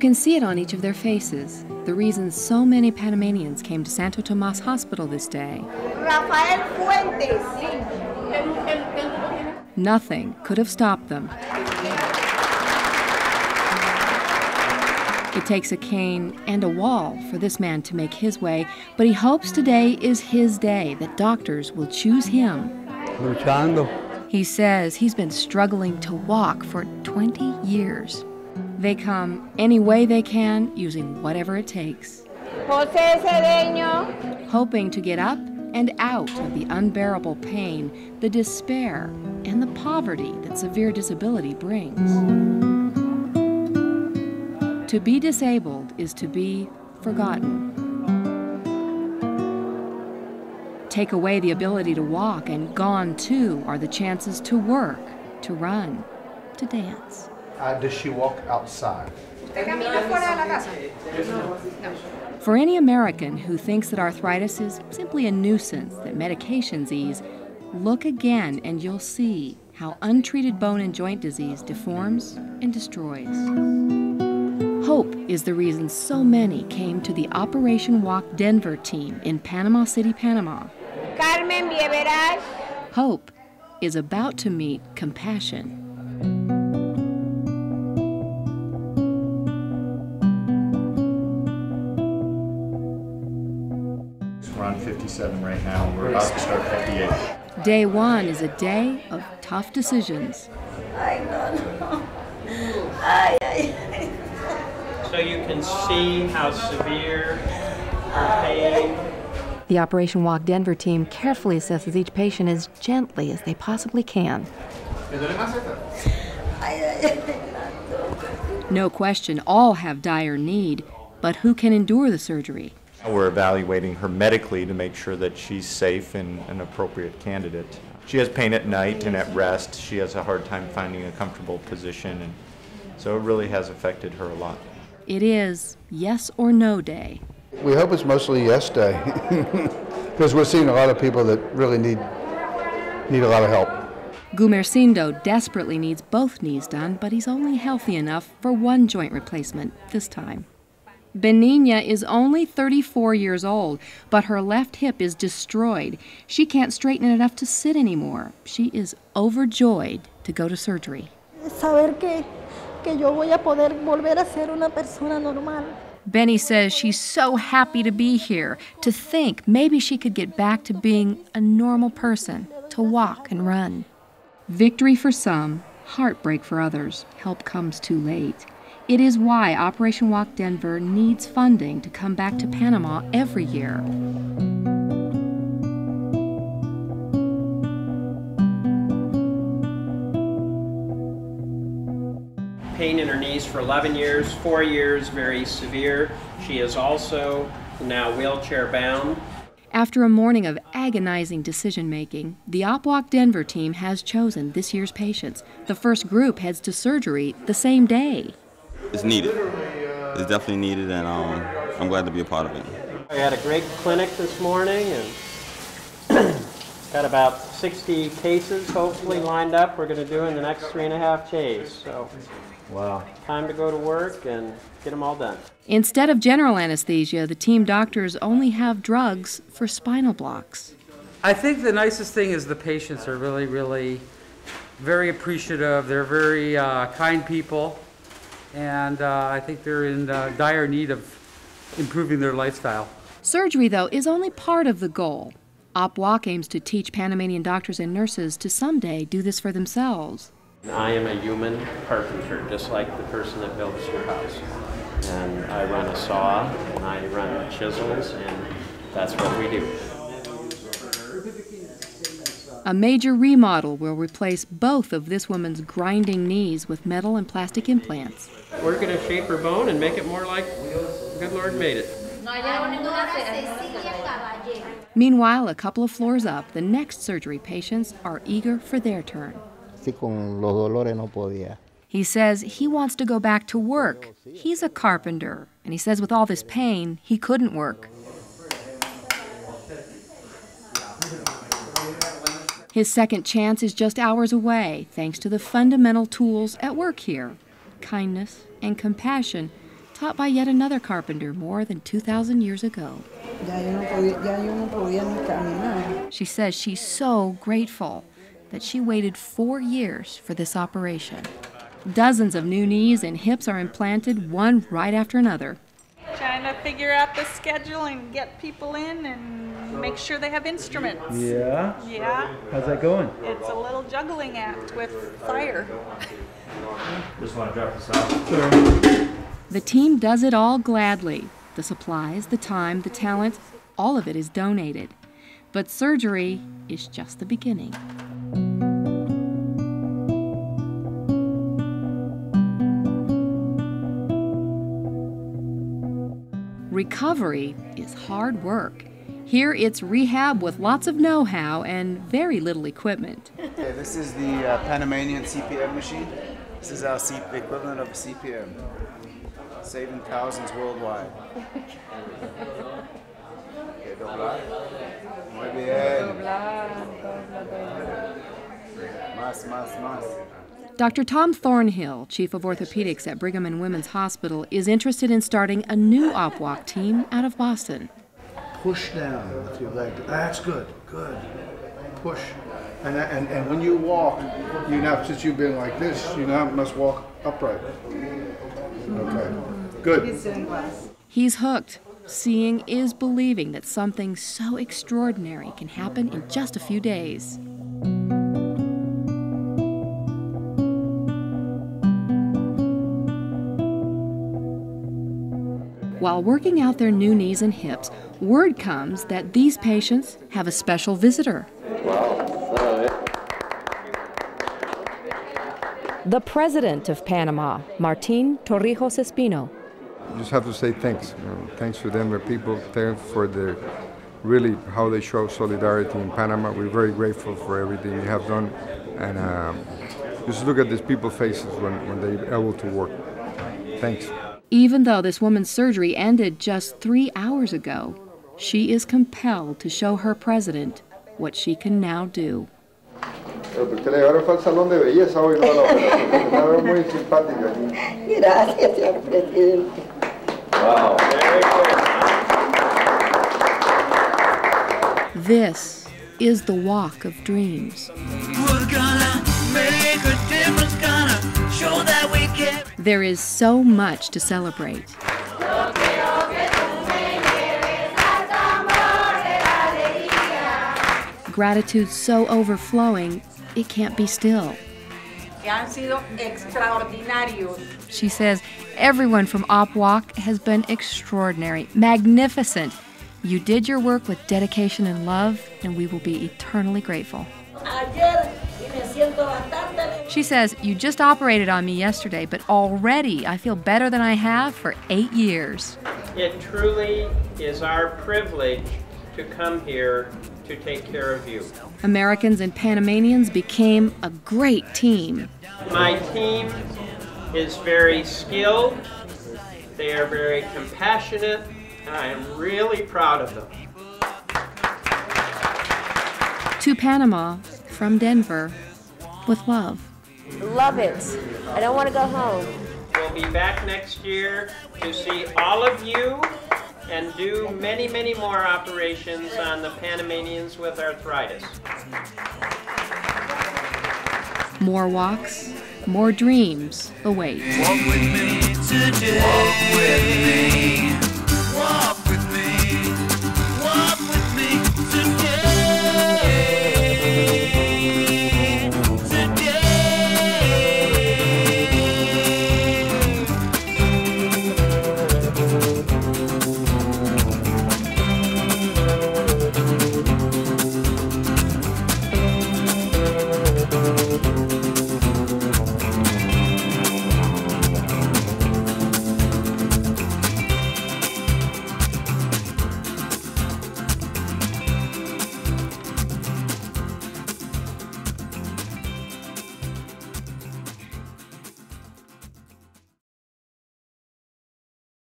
can see it on each of their faces, the reason so many Panamanians came to Santo Tomas Hospital this day. Rafael Fuentes. Nothing could have stopped them. It takes a cane and a wall for this man to make his way, but he hopes today is his day, that doctors will choose him. Luchando. He says he's been struggling to walk for 20 years. They come any way they can, using whatever it takes. José Cedeño. Hoping to get up and out of the unbearable pain, the despair, and the poverty that severe disability brings. To be disabled is to be forgotten. Take away the ability to walk, and gone too are the chances to work, to run, to dance. Does she walk outside? For any American who thinks that arthritis is simply a nuisance that medications ease, look again and you'll see how untreated bone and joint disease deforms and destroys. Hope is the reason so many came to the Operation Walk Denver team in Panama City, Panama. Carmen Vieveras. Hope is about to meet compassion. We're on 57 right now. We're about to start 58. Day one is a day of tough decisions. So you can see how severe her pain. The Operation Walk Denver team carefully assesses each patient as gently as they possibly can. No question, all have dire need, but who can endure the surgery? We're evaluating her medically to make sure that she's safe and an appropriate candidate. She has pain at night and at rest. She has a hard time finding a comfortable position, and so it really has affected her a lot. It is yes or no day. We hope it's mostly yes day, because we're seeing a lot of people that really need a lot of help. Gumercindo desperately needs both knees done, but he's only healthy enough for one joint replacement this time. Benigna is only 34 years old, but her left hip is destroyed. She can't straighten it enough to sit anymore. She is overjoyed to go to surgery. Saber que yo voy a poder volver a ser una persona normal. Benny says she's so happy to be here, to think maybe she could get back to being a normal person, to walk and run. Victory for some, heartbreak for others. Help comes too late. It is why Operation Walk Denver needs funding to come back to Panama every year. Pain in her knees for 11 years, 4 years, very severe. She is also now wheelchair bound. After a morning of agonizing decision-making, the OpWalk Denver team has chosen this year's patients. The first group heads to surgery the same day. It's needed. It's definitely needed, and I'm glad to be a part of it. We had a great clinic this morning, and got about 60 cases hopefully lined up. We're going to do in the next 3.5 days. So, wow, time to go to work and get them all done. Instead of general anesthesia, the team doctors only have drugs for spinal blocks. I think the nicest thing is the patients are really, really very appreciative. They're very kind people, and I think they're in dire need of improving their lifestyle. Surgery, though, is only part of the goal. OpWalk aims to teach Panamanian doctors and nurses to someday do this for themselves. I am a human carpenter, just like the person that builds your house. And I run a saw, and I run chisels, and that's what we do. A major remodel will replace both of this woman's grinding knees with metal and plastic implants. We're going to shape her bone and make it more like good Lord made it. Meanwhile, a couple of floors up, the next surgery patients are eager for their turn. He says he wants to go back to work. He's a carpenter, and he says with all this pain, he couldn't work. His second chance is just hours away, thanks to the fundamental tools at work here. Kindness and compassion, taught by yet another carpenter more than 2,000 years ago. She says she's so grateful that she waited 4 years for this operation. Dozens of new knees and hips are implanted, one right after another. Trying to figure out the schedule and get people in and make sure they have instruments. Yeah? Yeah. How's that going? It's a little juggling act with fire. Just want to drop this off. Sorry. The team does it all gladly. The supplies, the time, the talent, all of it is donated. But surgery is just the beginning. Recovery is hard work. Here it's rehab with lots of know-how and very little equipment. Okay, this is the Panamanian CPM machine. This is our equivalent of a CPM, saving thousands worldwide. Okay, doblar. Muy bien. Más. Dr. Tom Thornhill, Chief of Orthopedics at Brigham and Women's Hospital, is interested in starting a new op-walk team out of Boston. Push down with your leg. That's good. Good. Push. And when you walk, you now, since you've been like this, you now must walk upright. Okay. Good. He's hooked. Seeing is believing that something so extraordinary can happen in just a few days. While working out their new knees and hips, word comes that these patients have a special visitor. The president of Panama, Martin Torrijos Espino. Just have to say thanks. Thanks to them, the people, thanks for their really how they show solidarity in Panama. We're very grateful for everything you have done, and just look at these people's faces when they're able to work. Thanks. Even though this woman's surgery ended just 3 hours ago, she is compelled to show her president what she can now do. Gracias, señor presidente. Wow. Very good. This is the walk of dreams. We're gonna make a difference, gonna show that we care. There is so much to celebrate. Gratitude so overflowing, it can't be still. She says everyone from OpWalk has been extraordinary, magnificent. You did your work with dedication and love, and we will be eternally grateful. She says, you just operated on me yesterday, but already I feel better than I have for 8 years. It truly is our privilege to come here to take care of you. Americans and Panamanians became a great team. My team is very skilled, they are very compassionate, and I am really proud of them. To Panama, from Denver, with love. Love it. I don't want to go home. We'll be back next year to see all of you and do many, many more operations on the Panamanians with arthritis. More walks, more dreams await. Walk with me today. Walk with me.